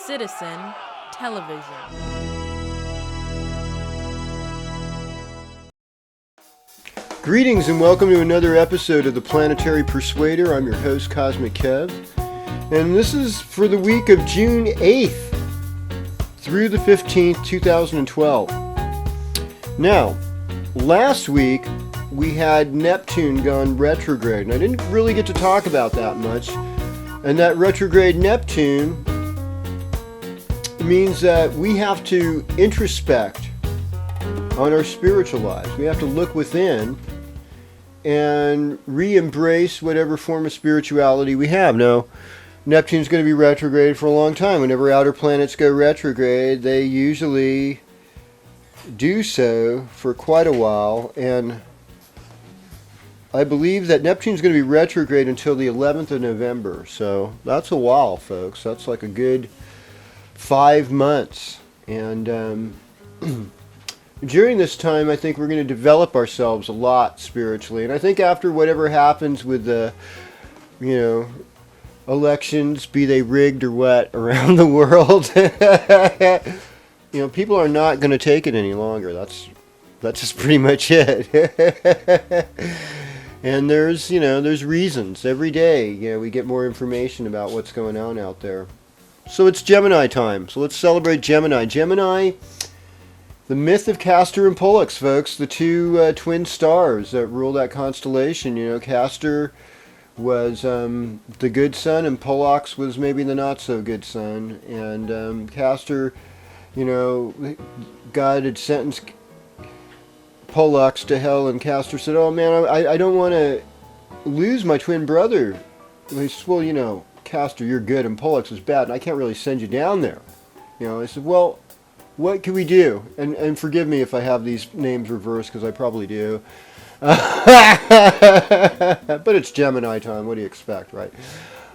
Citizen Television. Greetings and welcome to another episode of the Planetary Persuader. I'm your host, Kozmc Kev, and this is for the week of June 8th through the 15th, 2012. Now, last week we had Neptune gone retrograde, and I didn't really get to talk about that much. And that retrograde Neptune means that we have to introspect on our spiritual lives. We have to look within and re-embrace whatever form of spirituality we have. Now, Neptune's going to be retrograde for a long time. Whenever outer planets go retrograde, they usually do so for quite a while, and I believe that Neptune's going to be retrograde until the 11th of November. So that's a while, folks. That's like a good 5 months. And during this time, I think we're going to develop ourselves a lot spiritually. And I think after whatever happens with the, elections, be they rigged or what, around the world, people are not going to take it any longer. That's just pretty much it. And there's reasons. Every day, we get more information about what's going on out there. So it's Gemini time. So let's celebrate Gemini. Gemini, the myth of Castor and Pollux, folks. The two twin stars that rule that constellation. Castor was the good son, and Pollux was maybe the not so good son. And Castor, God had sentenced Pollux to hell, and Castor said, "Oh man, I don't want to lose my twin brother." And he said, "Well, Castor, you're good, and Pollux is bad, and I can't really send you down there." I said, "Well, what can we do?" And forgive me if I have these names reversed, because I probably do. But it's Gemini time. What do you expect, right?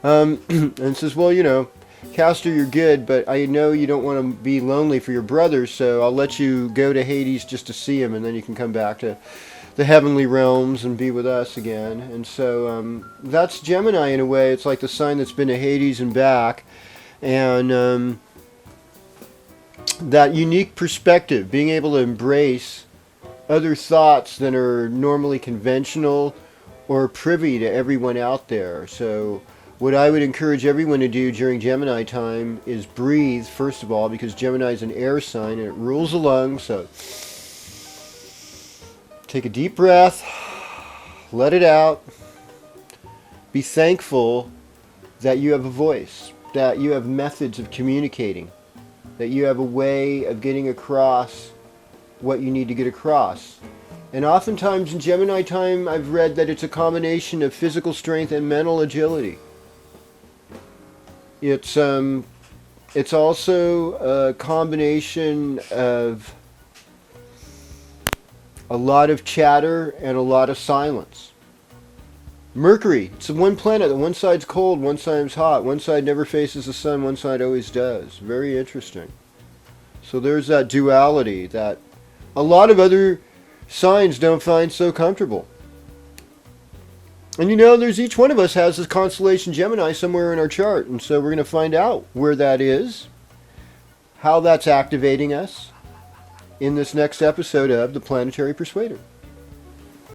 And says, "Well, Castor, you're good, but I know you don't want to be lonely for your brother, so I'll let you go to Hades just to see him, and then you can come back to the heavenly realms and be with us again." And so that's Gemini in a way. It's like the sign that's been to Hades and back. And that unique perspective, being able to embrace other thoughts than are normally conventional or privy to everyone out there. So what I would encourage everyone to do during Gemini time is breathe, first of all, because Gemini is an air sign and it rules the lungs. So take a deep breath, let it out. Be thankful that you have a voice, that you have methods of communicating, that you have a way of getting across what you need to get across. And oftentimes in Gemini time, I've read that it's a combination of physical strength and mental agility. It's also a combination of a lot of chatter and a lot of silence. Mercury, it's the one planet that one side's cold, one side's hot. One side never faces the sun, one side always does. Very interesting. So there's that duality that a lot of other signs don't find so comfortable. And there's each one of us has this constellation Gemini somewhere in our chart. And so we're going to find out where that is, how that's activating us in this next episode of the Planetary Persuader.